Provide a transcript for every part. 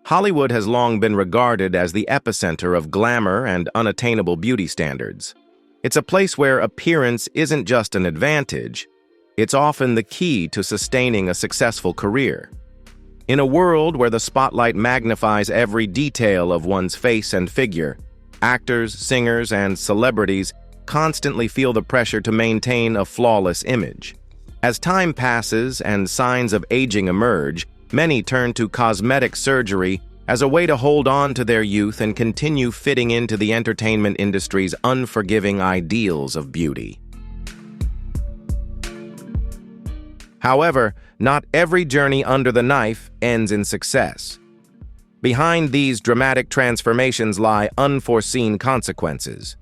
Hollywood has long been regarded as the epicenter of glamour and unattainable beauty standards. It's a place where appearance isn't just an advantage, it's often the key to sustaining a successful career. In a world where the spotlight magnifies every detail of one's face and figure, actors, singers, and celebrities constantly feel the pressure to maintain a flawless image. As time passes and signs of aging emerge, many turn to cosmetic surgery as a way to hold on to their youth and continue fitting into the entertainment industry's unforgiving ideals of beauty. However, not every journey under the knife ends in success. Behind these dramatic transformations lie unforeseen consequences.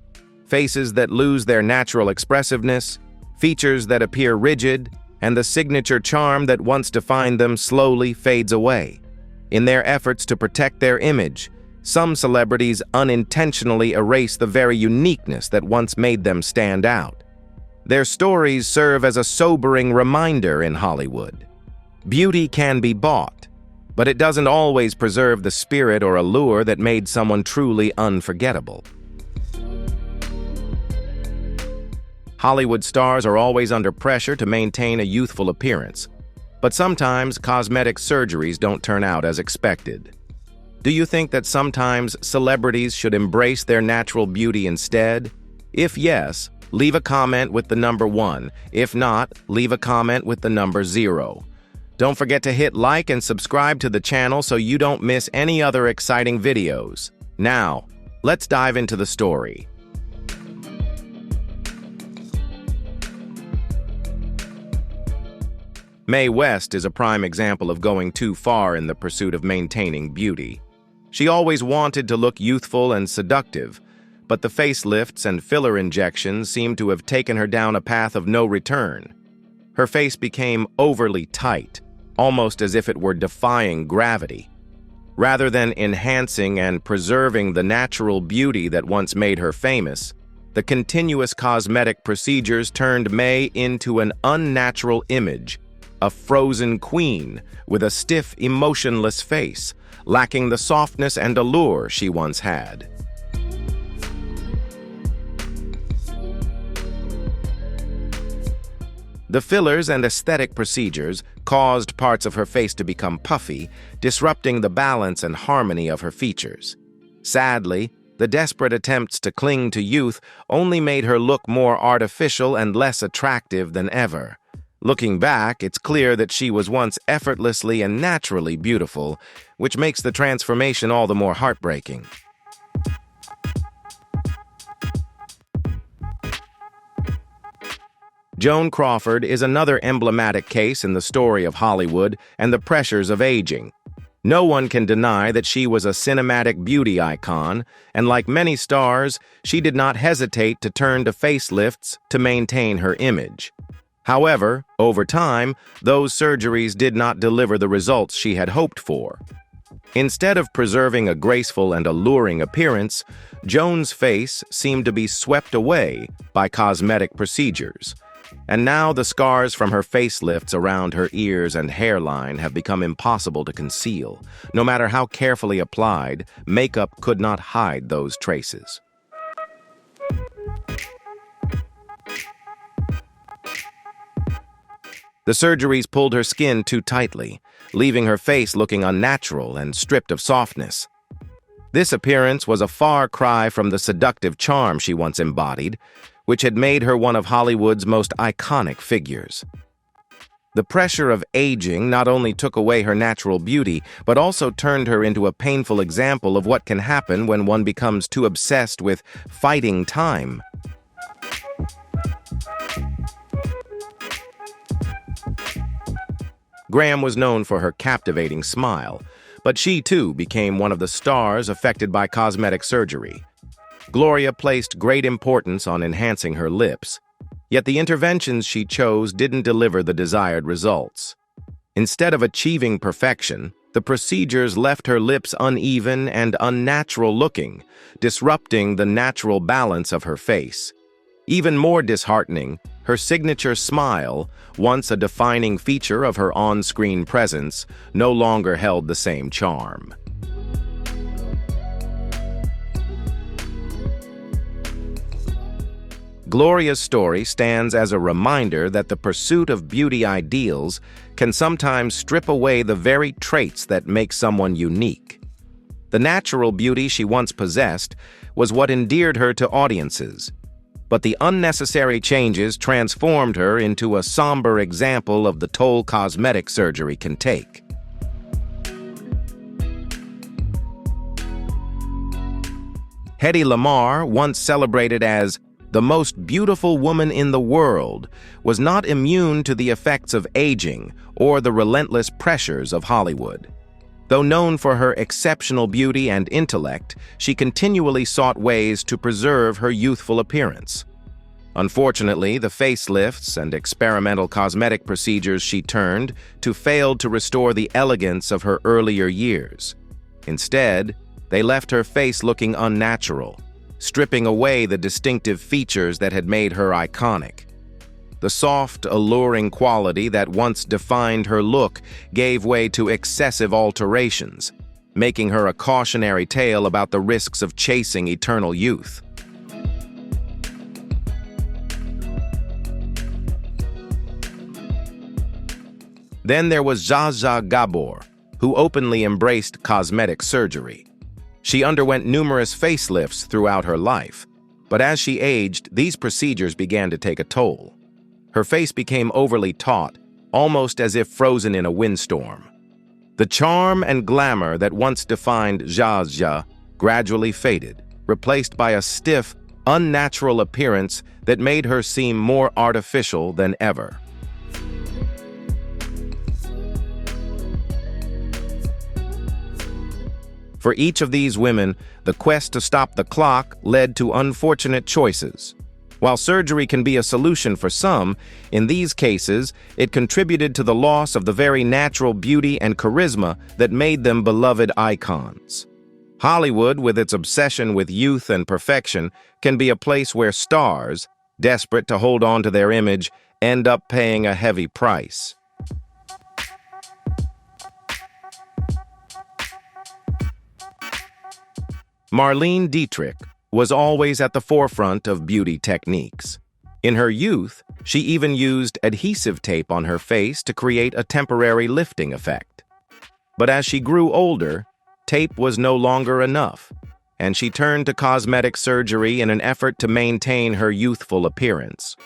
Faces that lose their natural expressiveness, features that appear rigid, and the signature charm that once defined them slowly fades away. In their efforts to protect their image, some celebrities unintentionally erase the very uniqueness that once made them stand out. Their stories serve as a sobering reminder in Hollywood. Beauty can be bought, but it doesn't always preserve the spirit or allure that made someone truly unforgettable. Hollywood stars are always under pressure to maintain a youthful appearance, but sometimes cosmetic surgeries don't turn out as expected. Do you think that sometimes celebrities should embrace their natural beauty instead? If yes, leave a comment with the number 1. If not, leave a comment with the number 0. Don't forget to hit like and subscribe to the channel so you don't miss any other exciting videos. Now, let's dive into the story. Mae West is a prime example of going too far in the pursuit of maintaining beauty. She always wanted to look youthful and seductive, but the facelifts and filler injections seemed to have taken her down a path of no return. Her face became overly tight, almost as if it were defying gravity. Rather than enhancing and preserving the natural beauty that once made her famous, the continuous cosmetic procedures turned Mae into an unnatural image, a frozen queen with a stiff, emotionless face, lacking the softness and allure she once had. The fillers and aesthetic procedures caused parts of her face to become puffy, disrupting the balance and harmony of her features. Sadly, the desperate attempts to cling to youth only made her look more artificial and less attractive than ever. Looking back, it's clear that she was once effortlessly and naturally beautiful, which makes the transformation all the more heartbreaking. Joan Crawford is another emblematic case in the story of Hollywood and the pressures of aging. No one can deny that she was a cinematic beauty icon, and like many stars, she did not hesitate to turn to facelifts to maintain her image. However, over time, those surgeries did not deliver the results she had hoped for. Instead of preserving a graceful and alluring appearance, Joan's face seemed to be swept away by cosmetic procedures. And now the scars from her facelifts around her ears and hairline have become impossible to conceal. No matter how carefully applied, makeup could not hide those traces. The surgeries pulled her skin too tightly, leaving her face looking unnatural and stripped of softness. This appearance was a far cry from the seductive charm she once embodied, which had made her one of Hollywood's most iconic figures. The pressure of aging not only took away her natural beauty, but also turned her into a painful example of what can happen when one becomes too obsessed with fighting time. Graham was known for her captivating smile, but she too became one of the stars affected by cosmetic surgery. Gloria placed great importance on enhancing her lips, yet the interventions she chose didn't deliver the desired results. Instead of achieving perfection, the procedures left her lips uneven and unnatural looking, disrupting the natural balance of her face. Even more disheartening, her signature smile, once a defining feature of her on-screen presence, no longer held the same charm. Gloria's story stands as a reminder that the pursuit of beauty ideals can sometimes strip away the very traits that make someone unique. The natural beauty she once possessed was what endeared her to audiences, but the unnecessary changes transformed her into a somber example of the toll cosmetic surgery can take. Hedy Lamarr, once celebrated as the most beautiful woman in the world, was not immune to the effects of aging or the relentless pressures of Hollywood. Though known for her exceptional beauty and intellect, she continually sought ways to preserve her youthful appearance. Unfortunately, the facelifts and experimental cosmetic procedures she turned to failed to restore the elegance of her earlier years. Instead, they left her face looking unnatural, stripping away the distinctive features that had made her iconic. The soft, alluring quality that once defined her look gave way to excessive alterations, making her a cautionary tale about the risks of chasing eternal youth. Then there was Zsa Zsa Gabor, who openly embraced cosmetic surgery. She underwent numerous facelifts throughout her life, but as she aged, these procedures began to take a toll. Her face became overly taut, almost as if frozen in a windstorm. The charm and glamour that once defined Zsa Zsa gradually faded, replaced by a stiff, unnatural appearance that made her seem more artificial than ever. For each of these women, the quest to stop the clock led to unfortunate choices. While surgery can be a solution for some, in these cases, it contributed to the loss of the very natural beauty and charisma that made them beloved icons. Hollywood, with its obsession with youth and perfection, can be a place where stars, desperate to hold on to their image, end up paying a heavy price. Marlene Dietrich was always at the forefront of beauty techniques. In her youth, she even used adhesive tape on her face to create a temporary lifting effect. But as she grew older, tape was no longer enough, and she turned to cosmetic surgery in an effort to maintain her youthful appearance.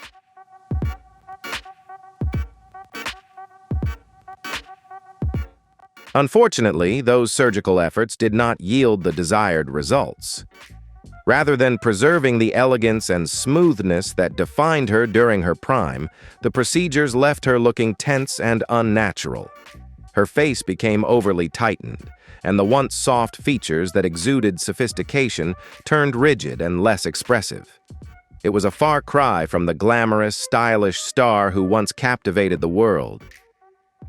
Unfortunately, those surgical efforts did not yield the desired results. Rather than preserving the elegance and smoothness that defined her during her prime, the procedures left her looking tense and unnatural. Her face became overly tightened, and the once soft features that exuded sophistication turned rigid and less expressive. It was a far cry from the glamorous, stylish star who once captivated the world.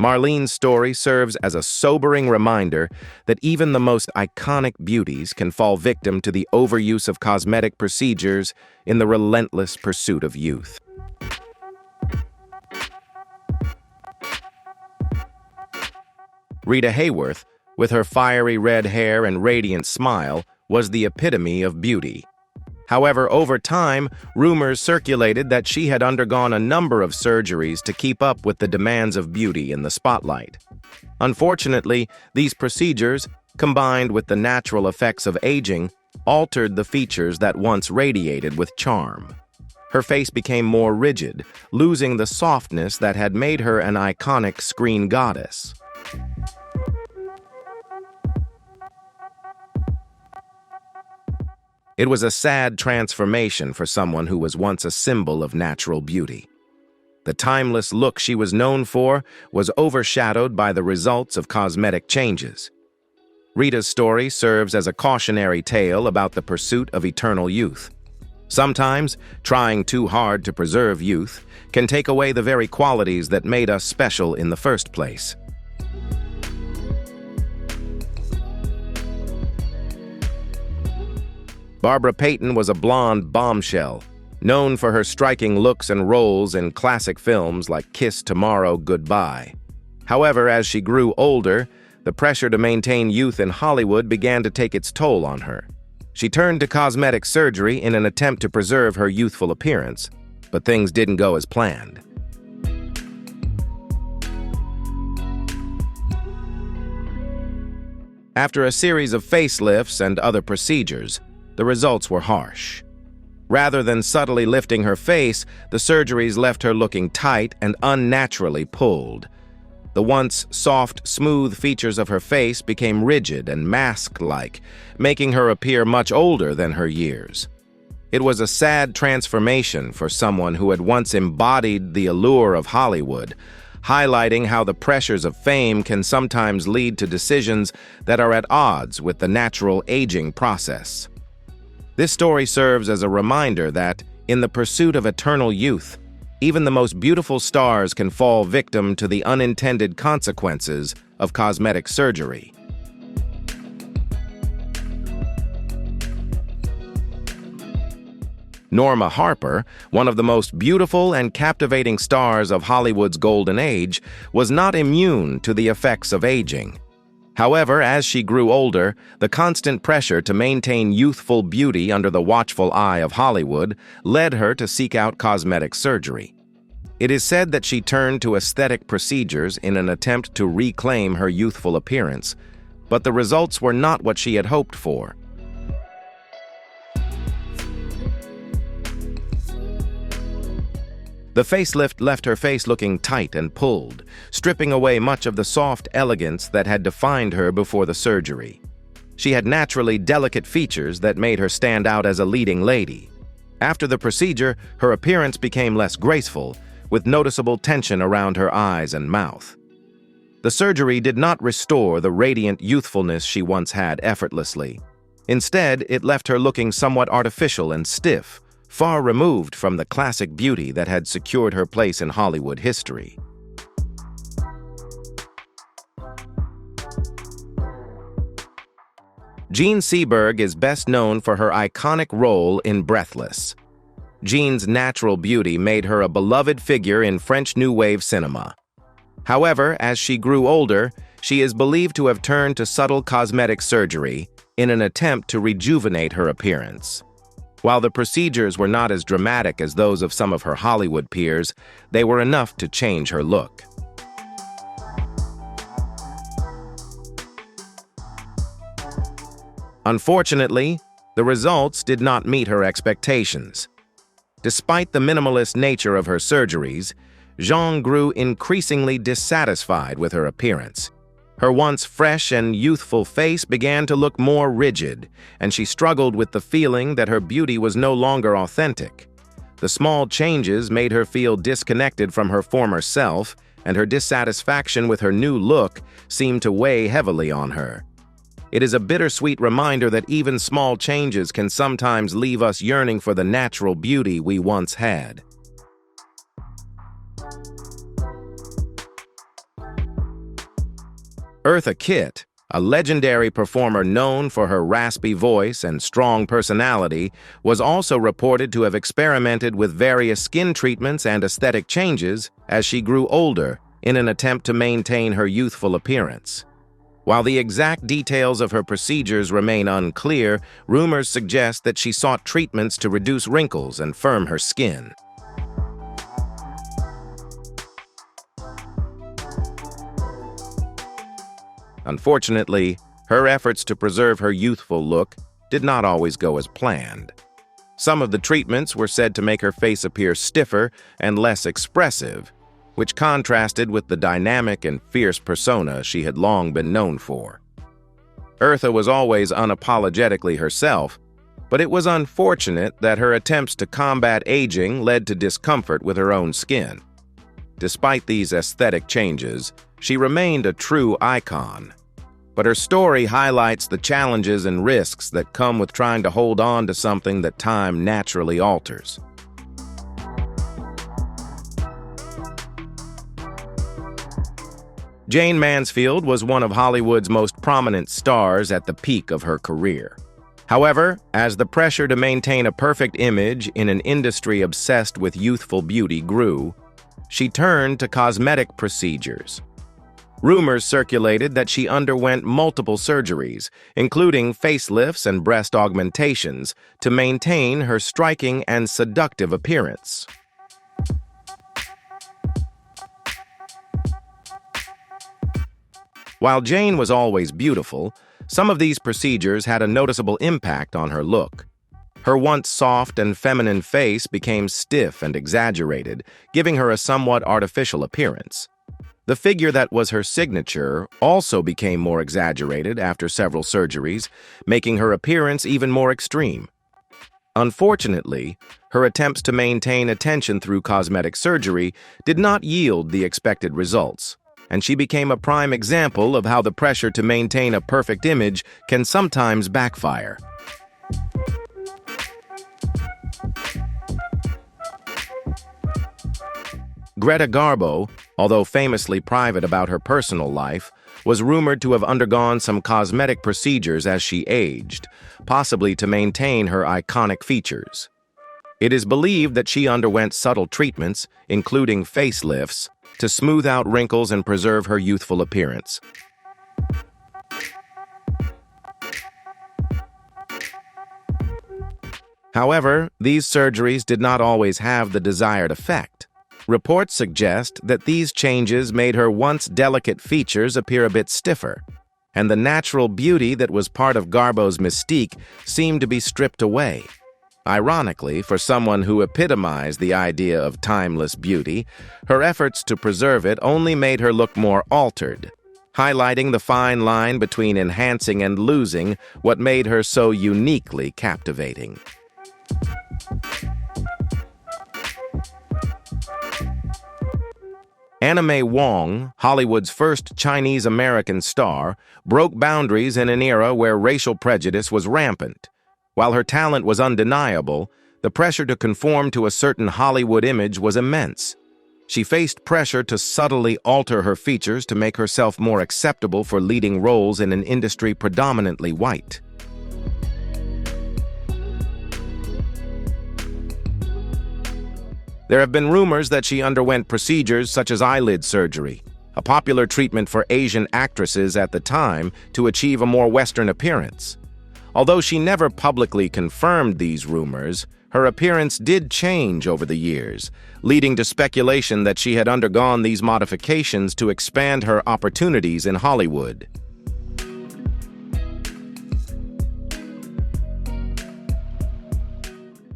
Marlene's story serves as a sobering reminder that even the most iconic beauties can fall victim to the overuse of cosmetic procedures in the relentless pursuit of youth. Rita Hayworth, with her fiery red hair and radiant smile, was the epitome of beauty. However, over time, rumors circulated that she had undergone a number of surgeries to keep up with the demands of beauty in the spotlight. Unfortunately, these procedures, combined with the natural effects of aging, altered the features that once radiated with charm. Her face became more rigid, losing the softness that had made her an iconic screen goddess. It was a sad transformation for someone who was once a symbol of natural beauty. The timeless look she was known for was overshadowed by the results of cosmetic changes. Rita's story serves as a cautionary tale about the pursuit of eternal youth. Sometimes, trying too hard to preserve youth can take away the very qualities that made us special in the first place. Barbara Payton was a blonde bombshell, known for her striking looks and roles in classic films like Kiss Tomorrow, Goodbye. However, as she grew older, the pressure to maintain youth in Hollywood began to take its toll on her. She turned to cosmetic surgery in an attempt to preserve her youthful appearance, but things didn't go as planned. After a series of facelifts and other procedures, the results were harsh. Rather than subtly lifting her face, the surgeries left her looking tight and unnaturally pulled. The once soft, smooth features of her face became rigid and mask-like, making her appear much older than her years. It was a sad transformation for someone who had once embodied the allure of Hollywood, highlighting how the pressures of fame can sometimes lead to decisions that are at odds with the natural aging process. This story serves as a reminder that, in the pursuit of eternal youth, even the most beautiful stars can fall victim to the unintended consequences of cosmetic surgery. Norma Harper, one of the most beautiful and captivating stars of Hollywood's golden age, was not immune to the effects of aging. However, as she grew older, the constant pressure to maintain youthful beauty under the watchful eye of Hollywood led her to seek out cosmetic surgery. It is said that she turned to aesthetic procedures in an attempt to reclaim her youthful appearance, but the results were not what she had hoped for. The facelift left her face looking tight and pulled, stripping away much of the soft elegance that had defined her before the surgery. She had naturally delicate features that made her stand out as a leading lady. After the procedure, her appearance became less graceful, with noticeable tension around her eyes and mouth. The surgery did not restore the radiant youthfulness she once had effortlessly. Instead, it left her looking somewhat artificial and stiff, far removed from the classic beauty that had secured her place in Hollywood history. Jean Seberg is best known for her iconic role in Breathless. Jean's natural beauty made her a beloved figure in French New Wave cinema. However, as she grew older, she is believed to have turned to subtle cosmetic surgery in an attempt to rejuvenate her appearance. While the procedures were not as dramatic as those of some of her Hollywood peers, they were enough to change her look. Unfortunately, the results did not meet her expectations. Despite the minimalist nature of her surgeries, Jean grew increasingly dissatisfied with her appearance. Her once fresh and youthful face began to look more rigid, and she struggled with the feeling that her beauty was no longer authentic. The small changes made her feel disconnected from her former self, and her dissatisfaction with her new look seemed to weigh heavily on her. It is a bittersweet reminder that even small changes can sometimes leave us yearning for the natural beauty we once had. Eartha Kitt, a legendary performer known for her raspy voice and strong personality, was also reported to have experimented with various skin treatments and aesthetic changes as she grew older in an attempt to maintain her youthful appearance. While the exact details of her procedures remain unclear, rumors suggest that she sought treatments to reduce wrinkles and firm her skin. Unfortunately, her efforts to preserve her youthful look did not always go as planned. Some of the treatments were said to make her face appear stiffer and less expressive, which contrasted with the dynamic and fierce persona she had long been known for. Eartha was always unapologetically herself, but it was unfortunate that her attempts to combat aging led to discomfort with her own skin. Despite these aesthetic changes, she remained a true icon. But her story highlights the challenges and risks that come with trying to hold on to something that time naturally alters. Jayne Mansfield was one of Hollywood's most prominent stars at the peak of her career. However, as the pressure to maintain a perfect image in an industry obsessed with youthful beauty grew, she turned to cosmetic procedures. Rumors circulated that she underwent multiple surgeries, including facelifts and breast augmentations, to maintain her striking and seductive appearance. While Jane was always beautiful, some of these procedures had a noticeable impact on her look. Her once soft and feminine face became stiff and exaggerated, giving her a somewhat artificial appearance. The figure that was her signature also became more exaggerated after several surgeries, making her appearance even more extreme. Unfortunately, her attempts to maintain attention through cosmetic surgery did not yield the expected results, and she became a prime example of how the pressure to maintain a perfect image can sometimes backfire. Greta Garbo, although famously private about her personal life, was rumored to have undergone some cosmetic procedures as she aged, possibly to maintain her iconic features. It is believed that she underwent subtle treatments, including facelifts, to smooth out wrinkles and preserve her youthful appearance. However, these surgeries did not always have the desired effect. Reports suggest that these changes made her once delicate features appear a bit stiffer, and the natural beauty that was part of Garbo's mystique seemed to be stripped away. Ironically, for someone who epitomized the idea of timeless beauty, her efforts to preserve it only made her look more altered, highlighting the fine line between enhancing and losing what made her so uniquely captivating. Anna May Wong, Hollywood's first Chinese-American star, broke boundaries in an era where racial prejudice was rampant. While her talent was undeniable, the pressure to conform to a certain Hollywood image was immense. She faced pressure to subtly alter her features to make herself more acceptable for leading roles in an industry predominantly white. There have been rumors that she underwent procedures such as eyelid surgery, a popular treatment for Asian actresses at the time to achieve a more Western appearance. Although she never publicly confirmed these rumors, her appearance did change over the years, leading to speculation that she had undergone these modifications to expand her opportunities in Hollywood.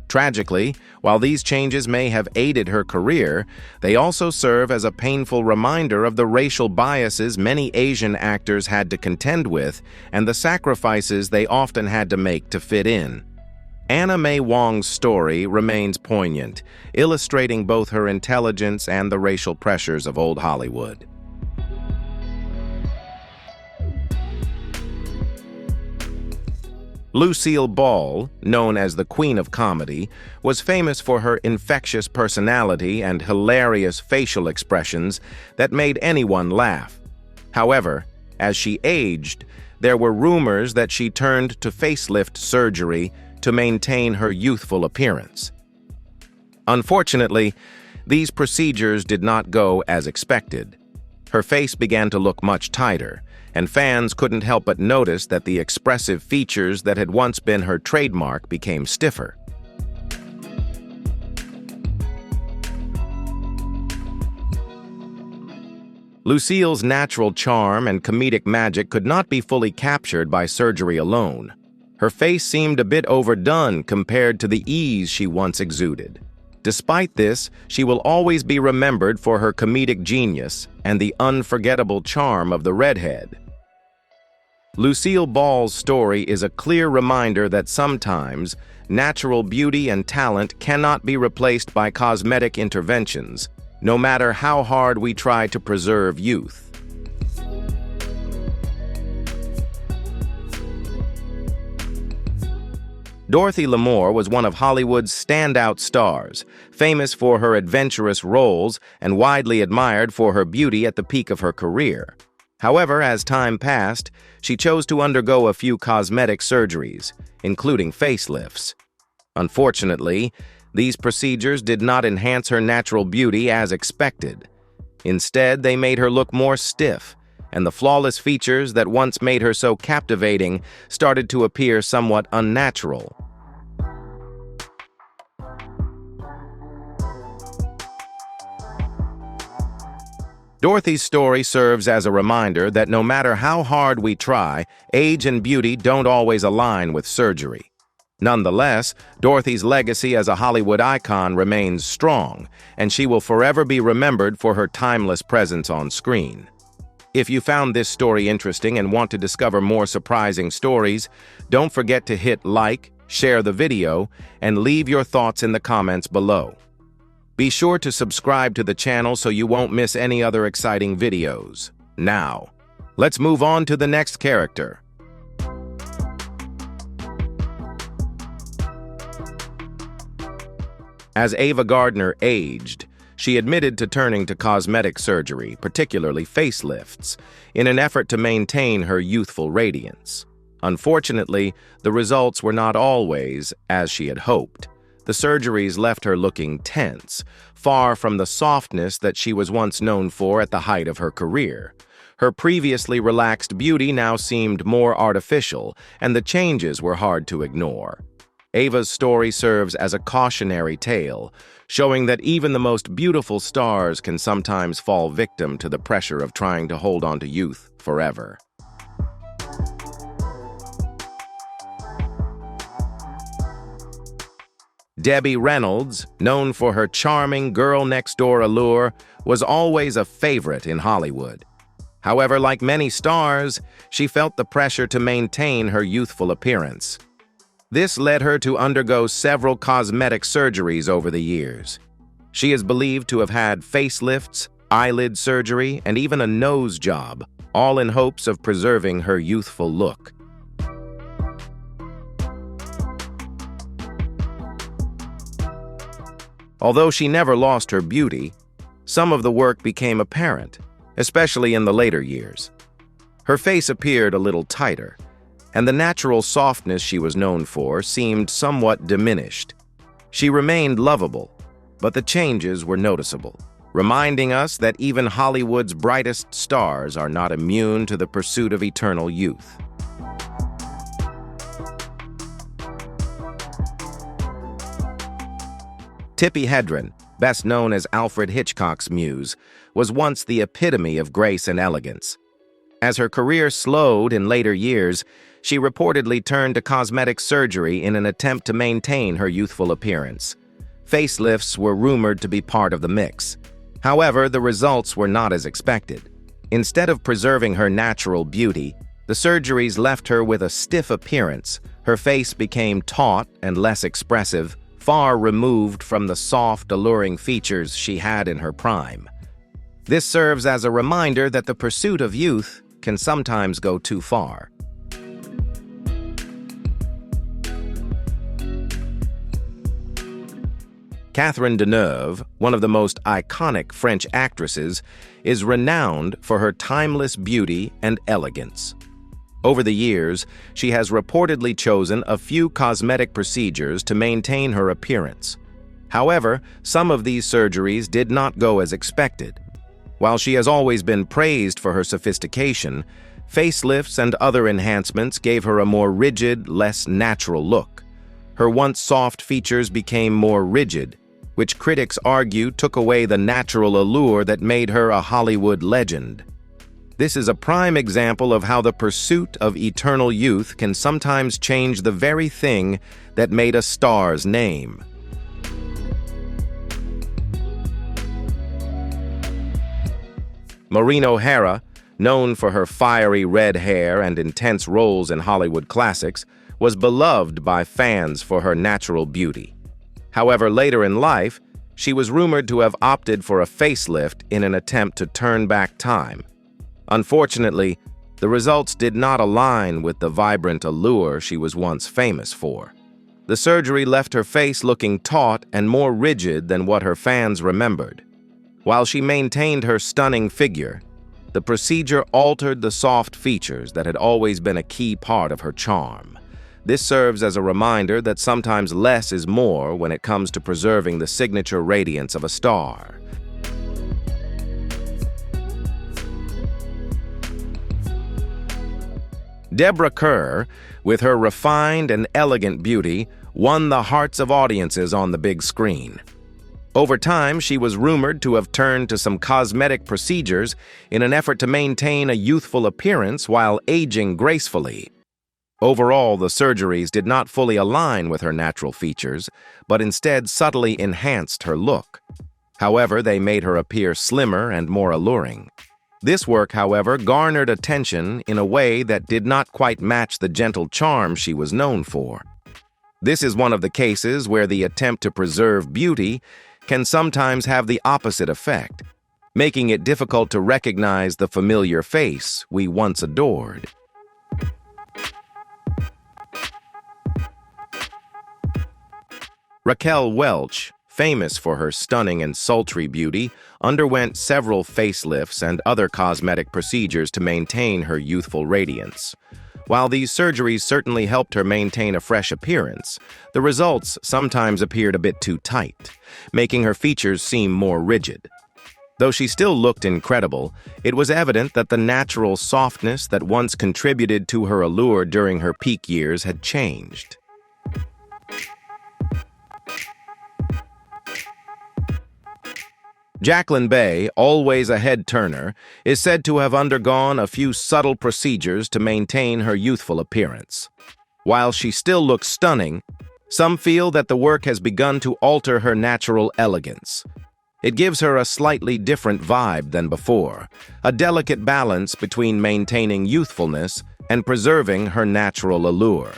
Tragically, while these changes may have aided her career, they also serve as a painful reminder of the racial biases many Asian actors had to contend with and the sacrifices they often had to make to fit in. Anna May Wong's story remains poignant, illustrating both her intelligence and the racial pressures of old Hollywood. Lucille Ball, known as the Queen of Comedy, was famous for her infectious personality and hilarious facial expressions that made anyone laugh. However, as she aged, there were rumors that she turned to facelift surgery to maintain her youthful appearance. Unfortunately, these procedures did not go as expected. Her face began to look much tighter, and fans couldn't help but notice that the expressive features that had once been her trademark became stiffer. Lucille's natural charm and comedic magic could not be fully captured by surgery alone. Her face seemed a bit overdone compared to the ease she once exuded. Despite this, she will always be remembered for her comedic genius and the unforgettable charm of the redhead. Lucille Ball's story is a clear reminder that sometimes natural beauty and talent cannot be replaced by cosmetic interventions, no matter how hard we try to preserve youth. Dorothy Lamour was one of Hollywood's standout stars, famous for her adventurous roles and widely admired for her beauty at the peak of her career. However, as time passed, she chose to undergo a few cosmetic surgeries, including facelifts. Unfortunately, these procedures did not enhance her natural beauty as expected. Instead, they made her look more stiff, and the flawless features that once made her so captivating started to appear somewhat unnatural. Dorothy's story serves as a reminder that no matter how hard we try, age and beauty don't always align with surgery. Nonetheless, Dorothy's legacy as a Hollywood icon remains strong, and she will forever be remembered for her timeless presence on screen. If you found this story interesting and want to discover more surprising stories, don't forget to hit like, share the video, and leave your thoughts in the comments below. Be sure to subscribe to the channel so you won't miss any other exciting videos. Now, let's move on to the next character. As Ava Gardner aged, she admitted to turning to cosmetic surgery, particularly facelifts, in an effort to maintain her youthful radiance. Unfortunately, the results were not always as she had hoped. The surgeries left her looking tense, far from the softness that she was once known for at the height of her career. Her previously relaxed beauty now seemed more artificial, and the changes were hard to ignore. Ava's story serves as a cautionary tale, showing that even the most beautiful stars can sometimes fall victim to the pressure of trying to hold on to youth forever. Debbie Reynolds, known for her charming girl-next-door allure, was always a favorite in Hollywood. However, like many stars, she felt the pressure to maintain her youthful appearance. This led her to undergo several cosmetic surgeries over the years. She is believed to have had facelifts, eyelid surgery, and even a nose job, all in hopes of preserving her youthful look. Although she never lost her beauty, some of the work became apparent, especially in the later years. Her face appeared a little tighter, and the natural softness she was known for seemed somewhat diminished. She remained lovable, but the changes were noticeable, reminding us that even Hollywood's brightest stars are not immune to the pursuit of eternal youth. Tippi Hedren, best known as Alfred Hitchcock's muse, was once the epitome of grace and elegance. As her career slowed in later years, she reportedly turned to cosmetic surgery in an attempt to maintain her youthful appearance. Facelifts were rumored to be part of the mix. However, the results were not as expected. Instead of preserving her natural beauty, the surgeries left her with a stiff appearance. Her face became taut and less expressive, far removed from the soft, alluring features she had in her prime. This serves as a reminder that the pursuit of youth can sometimes go too far. Catherine Deneuve, one of the most iconic French actresses, is renowned for her timeless beauty and elegance. Over the years, she has reportedly chosen a few cosmetic procedures to maintain her appearance. However, some of these surgeries did not go as expected. While she has always been praised for her sophistication, facelifts and other enhancements gave her a more rigid, less natural look. Her once soft features became more rigid, which critics argue took away the natural allure that made her a Hollywood legend. This is a prime example of how the pursuit of eternal youth can sometimes change the very thing that made a star's name. Maureen O'Hara, known for her fiery red hair and intense roles in Hollywood classics, was beloved by fans for her natural beauty. However, later in life, she was rumored to have opted for a facelift in an attempt to turn back time. Unfortunately, the results did not align with the vibrant allure she was once famous for. The surgery left her face looking taut and more rigid than what her fans remembered. While she maintained her stunning figure, the procedure altered the soft features that had always been a key part of her charm. This serves as a reminder that sometimes less is more when it comes to preserving the signature radiance of a star. Deborah Kerr, with her refined and elegant beauty, won the hearts of audiences on the big screen. Over time, she was rumored to have turned to some cosmetic procedures in an effort to maintain a youthful appearance while aging gracefully. Overall, the surgeries did not fully align with her natural features, but instead subtly enhanced her look. However, they made her appear slimmer and more alluring. This work, however, garnered attention in a way that did not quite match the gentle charm she was known for. This is one of the cases where the attempt to preserve beauty can sometimes have the opposite effect, making it difficult to recognize the familiar face we once adored. Raquel Welch, famous for her stunning and sultry beauty, underwent several facelifts and other cosmetic procedures to maintain her youthful radiance. While these surgeries certainly helped her maintain a fresh appearance, the results sometimes appeared a bit too tight, making her features seem more rigid. Though she still looked incredible, it was evident that the natural softness that once contributed to her allure during her peak years had changed. Jacqueline Bay, always a head-turner, is said to have undergone a few subtle procedures to maintain her youthful appearance. While she still looks stunning, some feel that the work has begun to alter her natural elegance. It gives her a slightly different vibe than before, a delicate balance between maintaining youthfulness and preserving her natural allure.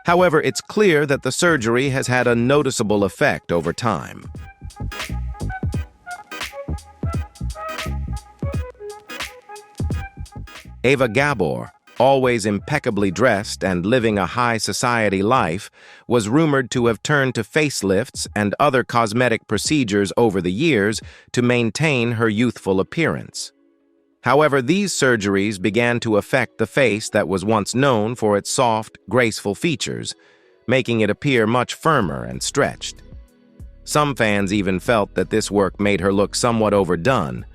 However, it's clear that the surgery has had a noticeable effect over time. Ava Gabor, always impeccably dressed and living a high society life, was rumored to have turned to facelifts and other cosmetic procedures over the years to maintain her youthful appearance. However, these surgeries began to affect the face that was once known for its soft, graceful features, making it appear much firmer and stretched. Some fans even felt that this work made her look somewhat overdone,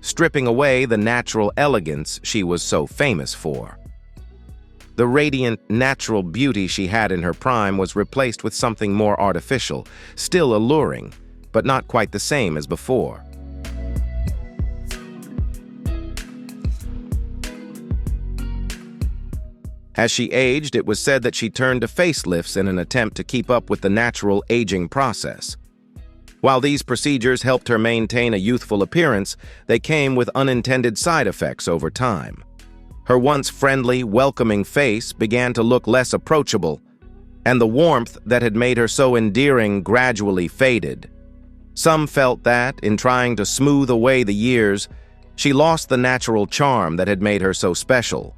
stripping away the natural elegance she was so famous for. The radiant, natural beauty she had in her prime was replaced with something more artificial, still alluring, but not quite the same as before. As she aged, it was said that she turned to facelifts in an attempt to keep up with the natural aging process. While these procedures helped her maintain a youthful appearance, they came with unintended side effects over time. Her once friendly, welcoming face began to look less approachable, and the warmth that had made her so endearing gradually faded. Some felt that, in trying to smooth away the years, she lost the natural charm that had made her so special.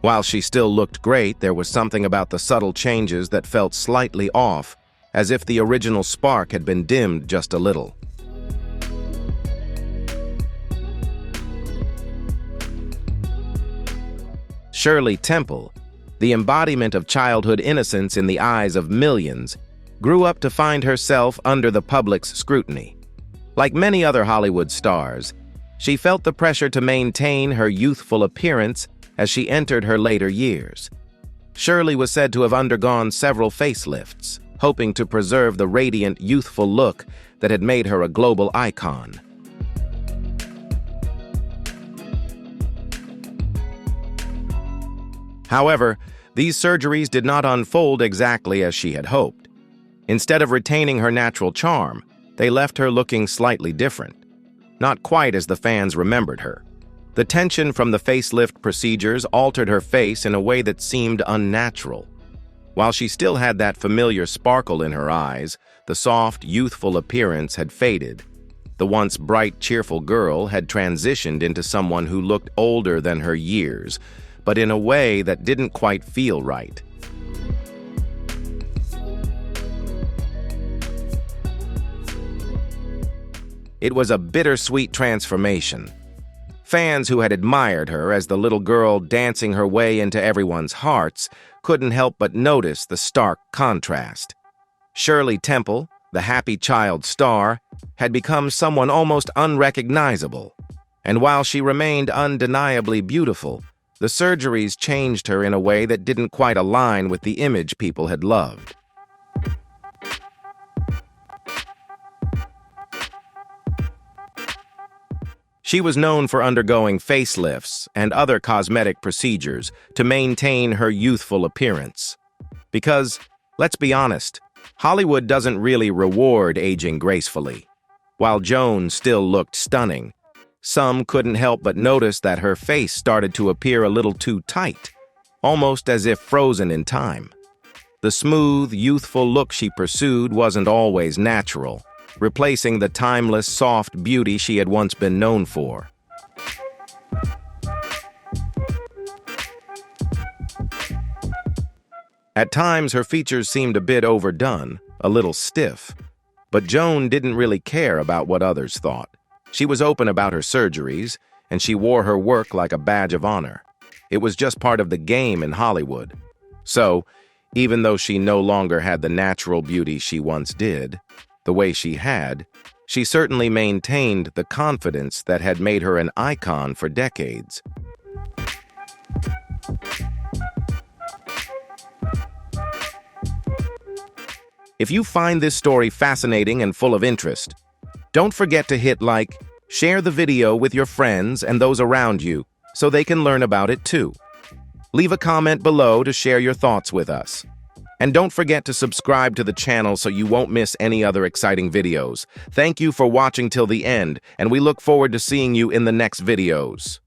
While she still looked great, there was something about the subtle changes that felt slightly off, as if the original spark had been dimmed just a little. Shirley Temple, the embodiment of childhood innocence in the eyes of millions, grew up to find herself under the public's scrutiny. Like many other Hollywood stars, she felt the pressure to maintain her youthful appearance as she entered her later years. Shirley was said to have undergone several facelifts, hoping to preserve the radiant, youthful look that had made her a global icon. However, these surgeries did not unfold exactly as she had hoped. Instead of retaining her natural charm, they left her looking slightly different, not quite as the fans remembered her. The tension from the facelift procedures altered her face in a way that seemed unnatural. While she still had that familiar sparkle in her eyes, the soft, youthful appearance had faded. The once bright, cheerful girl had transitioned into someone who looked older than her years, but in a way that didn't quite feel right. It was a bittersweet transformation. Fans who had admired her as the little girl dancing her way into everyone's hearts couldn't help but notice the stark contrast. Shirley Temple, the happy child star, had become someone almost unrecognizable, and while she remained undeniably beautiful, The surgeries changed her in a way that didn't quite align with the image people had loved. She was known for undergoing facelifts and other cosmetic procedures to maintain her youthful appearance. Because, let's be honest, Hollywood doesn't really reward aging gracefully. While Joan still looked stunning, some couldn't help but notice that her face started to appear a little too tight, almost as if frozen in time. The smooth, youthful look she pursued wasn't always natural, replacing the timeless, soft beauty she had once been known for. At times, her features seemed a bit overdone, a little stiff. But Joan didn't really care about what others thought. She was open about her surgeries, and she wore her work like a badge of honor. It was just part of the game in Hollywood. So, even though she no longer had the natural beauty she once did, the way she certainly maintained the confidence that had made her an icon for decades. If you find this story fascinating and full of interest, don't forget to hit like, share the video with your friends and those around you so they can learn about it too. Leave a comment below to share your thoughts with us. And don't forget to subscribe to the channel so you won't miss any other exciting videos. Thank you for watching till the end, and we look forward to seeing you in the next videos.